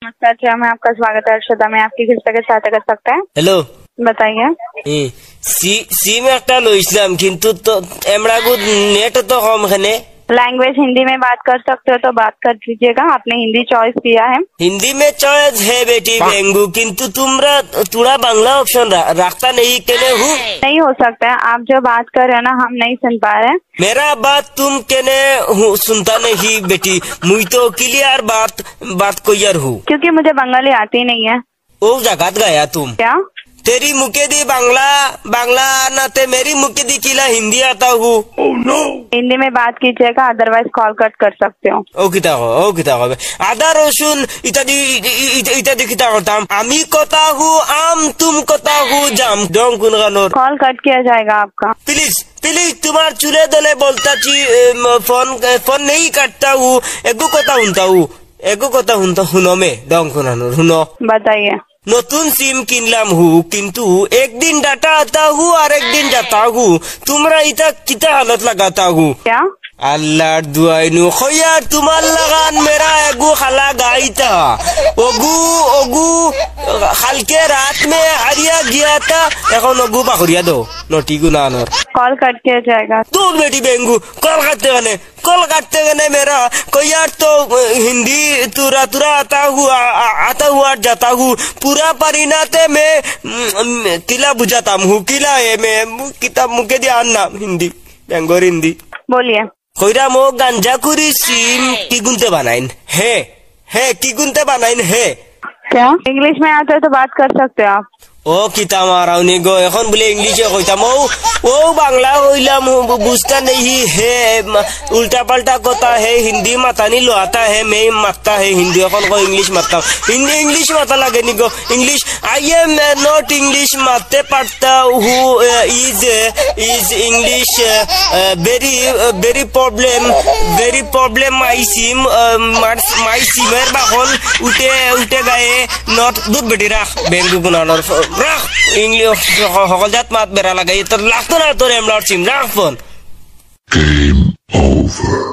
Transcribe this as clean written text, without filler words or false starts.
नमस्कार जी, मैं आपका स्वागत है अर्शदा में। आपकी किस तरह सहायता कर सकते हैं? हेलो बताइए। সিম একটা লইছিলাম কিন্তু তো এমরাগু নেট তো কম এখানে। लैंग्वेज हिंदी में बात कर सकते हो तो बात कर दीजिएगा। आपने हिंदी चॉइस किया है। हिंदी में चॉइस है बेटी बेंगू, किंतु तुमरा थोड़ा बांग्ला ऑप्शन रखता नहीं केने हूँ। नहीं हो सकता है, आप जो बात कर रहे हो ना हम नहीं सुन पा रहे। मेरा बात तुम केने सुनता नहीं बेटी, मुझे तो क्लियर बात को यार हूँ, क्योंकि मुझे बंगाली आती नहीं है। वो जगत गया तुम क्या? तेरी मुके दी बांग्ला नाते मेरी मुके दी किला हिंदी आता हूँ। हिंदी में बात कीजिएगा, अदरवाइज कॉल कट कर सकते हो। ও কিতা হবে আদা রসুন ইত্যাদি কিতা করতাম আমি কথা হু আম তুম কথা হু জাম ডং কোন গানোর कॉल कट किया जाएगा आपका। প্লিজ তোমার চুলে দলে বলতাছি ফোন नहीं काटता हूँ। एगो কথা हुनता हुनो में डंग कोनानोर हुनो। बताइए। নতুন সিম কিনলাম হু কিন্তু একদিন ডাটা आता हूँ और एक दिन जाता हूँ। तुमरा इता किता हालत लगाता हूँ। क्या? अल्लाह दुआइनु खोया तुम्हार लगान मेरा एगू खाला गाई था। ओगू खाल के रात में हरिया गया था, এখন ओगू बाखुरिया दो नोटी गुनानोर। कॉल कट किया जाएगा। तू बेटी बेंगू कॉल काटते गने मेरा कोई यार तो हिंदी तुरा आता हुआ जाता हूँ। पूरा परिणाते में किला बुझाता हूँ। किला है मैं किताब मुके ध्यान ना हिंदी बेंगोर हिंदी बोलिए। কইরা মো গাঞ্জা কুরি সিম কি গুনতে বানাইন হে কি গুনতে বানাইন হে। क्या? इंग्लिश में आते हो तो बात कर सकते हो आप। ও কিতা মারাউনি গো এখন বলে ইংলিশে কইতাম ও বাংলা কইলাম বুঝতা नहीं है, उल्टा पल्टा কথা है हिंदी মাতানি লো आता है मैं मारता है हिंदी এখন কো इंग्लिश मारता इंग्लिश माता लगे नी गो English I am not English मारते पड़ता हूँ is English very problem my সিমের বাহন উঠে গায়ে নট দুধ বেটি রাখ বেঙ্গু গুনানোর রাখ ইংলিশ সকল জাত মাত বেড়া লাগাই তোর লাগতো না তোর এমলার সিম রাখ ফোন। Game over.